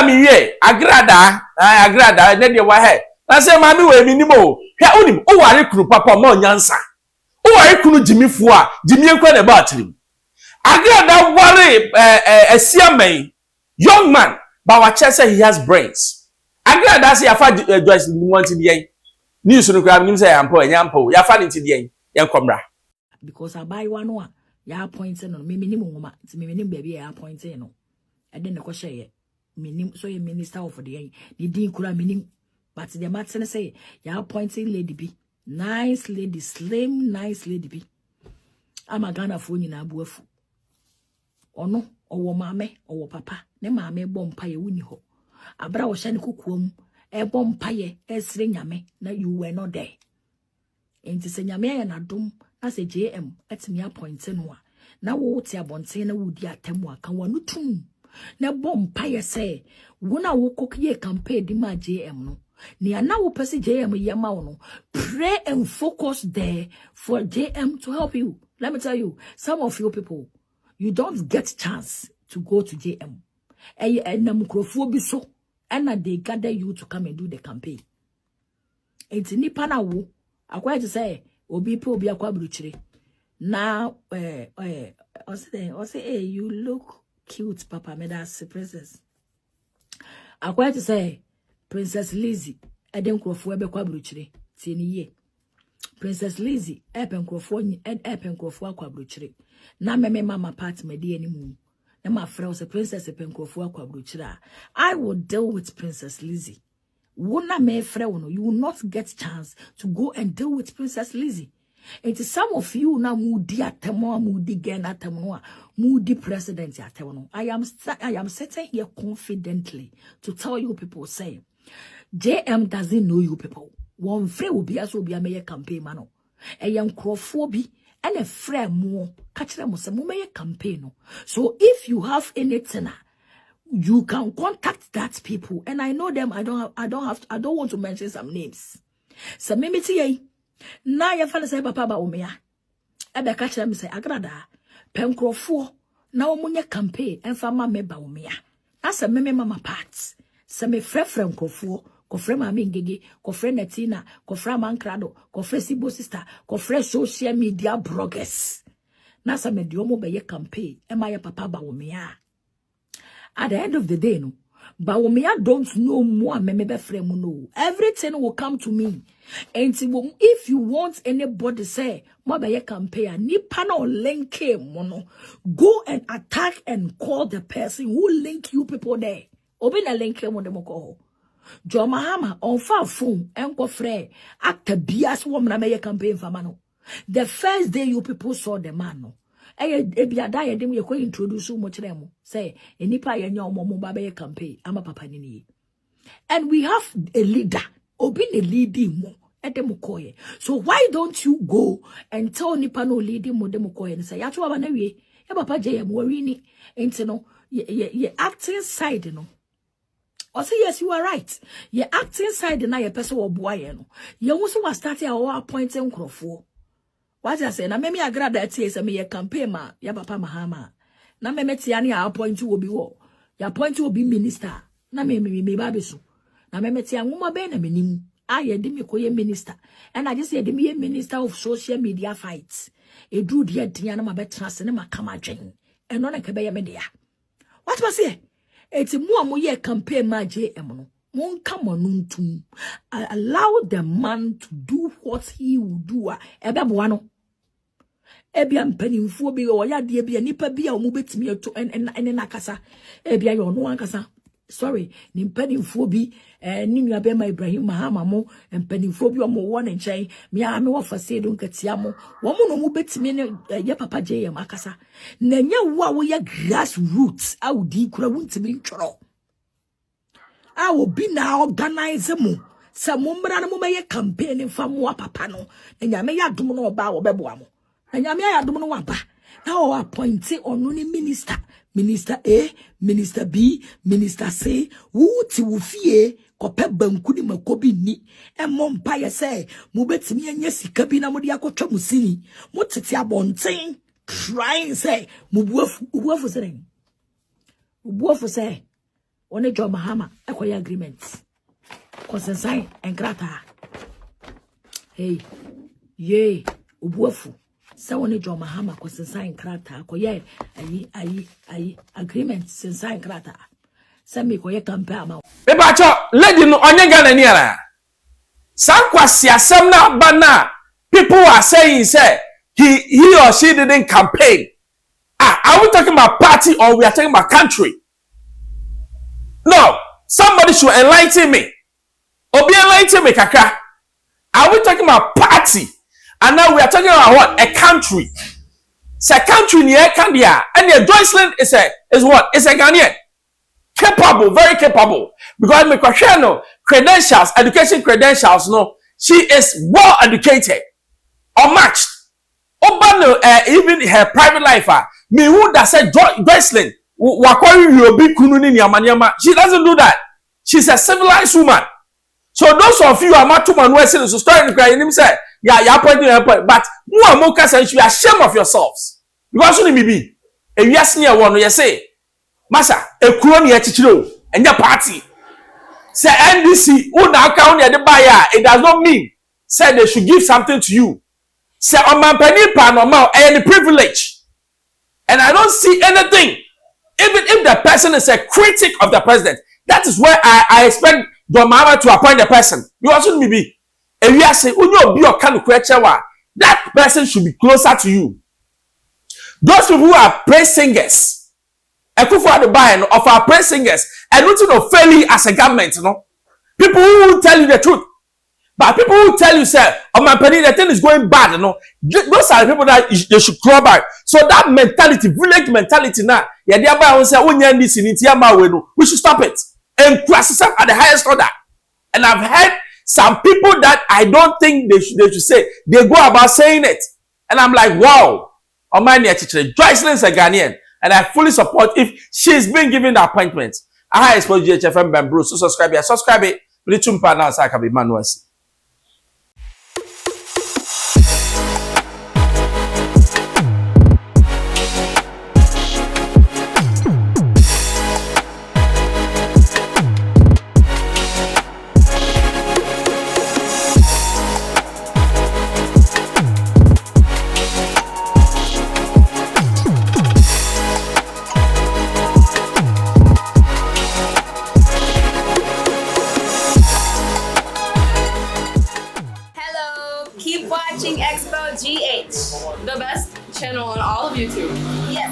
mi ye agrada ne de wa he na se ma mi we mi ni mo hwa onim o ware kunu papa ma onyansa o ware kunu jimifu a jimi enko na ba atirim agrada ware esiamen young man but wa che say he has brains agrada say afa Joyce ni wanti de yen news no kra nim say yampo ya fa ni ti de yen komra because abai wa no a ya appointed no me nim ngoma ti me nim baby ya appointed no e de ne ko hye minim so ye minister of the yen the din kura minim but the matter say ya appointing lady bi nice lady slim nice lady bi amagana fo nyina abuafu ono owo maame owo papa ne maame bompa ye wuni ho abra wo hye ne kokuom e bompa ye esre nyame na you were not there enti se nyame ya na dom na se JM atimi appointing no na wo ti abonten na wudi atemu aka wanu tum na bompa ye say wona wo kokiye campaign di ma JM no ni ana wo pese JM yema wo no pray and focus there for JM to help you. Let me tell you, some of you people, you don't get chance to go to JM. And namkrofo bi so, and they gather you to come and do the campaign. It's nipa na wo, akwa to say, obi po obi akwa bruchire. Now, I say, hey, you look cute, Papa. Me that's the princess. Akwa to say, Princess Lizzie, Eden krofo ebe kwa bruchire. Tieni ye. Princess Lizzie, epen krofo akwa bruchire. Na me mama part me di animu. Na my friend say Princess epen krofo akwa bruchire. I will deal with Princess Lizzie. Wona me friend no, you will not get chance to go and deal with Princess Lizzie. And to some of you now moody atemo, moody gen atemo, moody president atemo. I am sitting here confidently to tell you people say JM doesn't know you people. One friend will be as will be a mayor campaign mano. A young crowphobi and a friend more catch them with some mayor campaign. So if you have anything, you can contact that people. And I know them. I don't want to mention some names. So maybe na ya fala say papa ba omea ebe ka kire me say agrada penkrofo na omunye campaign enfa ma me ba omea na se me mama part se me frefre nkrofo ko frɛ ma me ngege ko frɛ Natina ko frɛ Mankrado ko frɛ Sibo sister ko frɛ social media bloggers na se me di omo be ye campaign e ma ye papa ba omea. At the end of the day no but I don't know more me be frɛ mu no everything will come to me. And if you want anybody say mo be ye campaign nipa na link mono go and attack and call the person who link you people there obi na link mo dem ko Jo Mahama on fa phone enko frɛ actor bias wo na me ye campaign fama no the first day you people saw the man no ebiada ye dem ye ko introduce mo kire mo say enipa ye nya omo ba be ye campaign ama papa ni and we have a leader obi ne leading mo edem koye. So why don't you go and tell nipa no leading mo dem koye and say ya to aba na wie e papa JM wari ni enti no ye acting side no or say yes you are right ye acting side na ye person wo boa ye no ye wo so was start ya wo appointing nkrofo what I say na me agrada tie say me ye campaign ma ya papa Mahama na me tia ne appoint wo bi wo ya appoint wo bi minister na me ba besu na me tia nwoma be na menim aye de me koye minister and I just say de me minister of social media fights e do de dia na ma betrase ne makama dwen eno na ke be ye me dia what was say eti mu amu ye campaign ma JM no mon come on ntum allow the man to do what he will do ebe boa no ebia mpanimfo bi o ya de ebia nipa bi a o mu betimi eto en na kasa ebia yo no ankasa sorry ni mpanimfo bi ni nua be ma Ibrahim Mahama mo mpanimfo bi o mo wo ne nchen me a me wo fase do nkatia mo wo mo no mu betimi ne ye papa JM akasa na nya wo a wo ya grassroot a wo di kura wuntimi ntworo a wo bi na organize mo se mo mra na mo ye campaign fa mo papa no na nya me ya dum no ba wo beboa mo na nya me ya dum no waba na o appoint onu ni minister A, Minister B, Minister C, wuti wufie kope banku ni makobi ni e mompa ye se mo betimi anya sika bi na mo de akotwa musini mo tete abonten trying say mo buafu se one John Mahama equal agreements. Consensign and grata. Hey, yea, Ubufu. So one John Mahama consensign grata. Koye, aye, agreement, sensign grata. Send me koye compare ma. Bebacho, lady no onyega niara. Sankwasi asem na bana. People are saying say he or she didn't campaign. Are we talking about party or we are talking about country? No, somebody should enlighten me. Or be enlighten me, kaka. Are we talking about party? And now we are talking about what? A country. It's a country near Candia. And the Joycelyn is what? It's a Ghanaian. Capable, very capable. Because my question, no, credentials, education credentials, no, she is well educated, unmatched. Obano, even her private life, me who that said Joycelyn, she doesn't do that. She's a civilized woman. So those of you are not too man who say story in crying him say, yeah, pointing your point, but more moka say you are ashamed of yourselves. Because you be a yes near one you say, Massa, a crony at and your party. Say NDC, who now count the buyer, it does not mean say they should give something to you. Say on my penny pan or more any privilege. And I don't see anything. Even if the person is a critic of the president, that is where I expect John Mahama to appoint the person. You also me be. And we are saying, that person should be closer to you. Those people who are praise singers, of our praise singers, and not to failing as a government, no. People who will tell you the truth. But people who tell you, say, oh my penny, the thing is going bad, you know. Those are the people that they should claw back. So that mentality, village mentality now, yeah, thereby will say, oh, NDC, we should stop it. And class up at the highest order. And I've heard some people that I don't think they should say, they go about saying it. And I'm like, wow. Joycelyn is a Ghanaian. And I fully support if she's been given the appointment. I Xposed GHFM Ben Bruce. So subscribe it. Please tumpa now, so I can be manuals. Keep watching Xposed GH, the best channel on all of YouTube. Yes.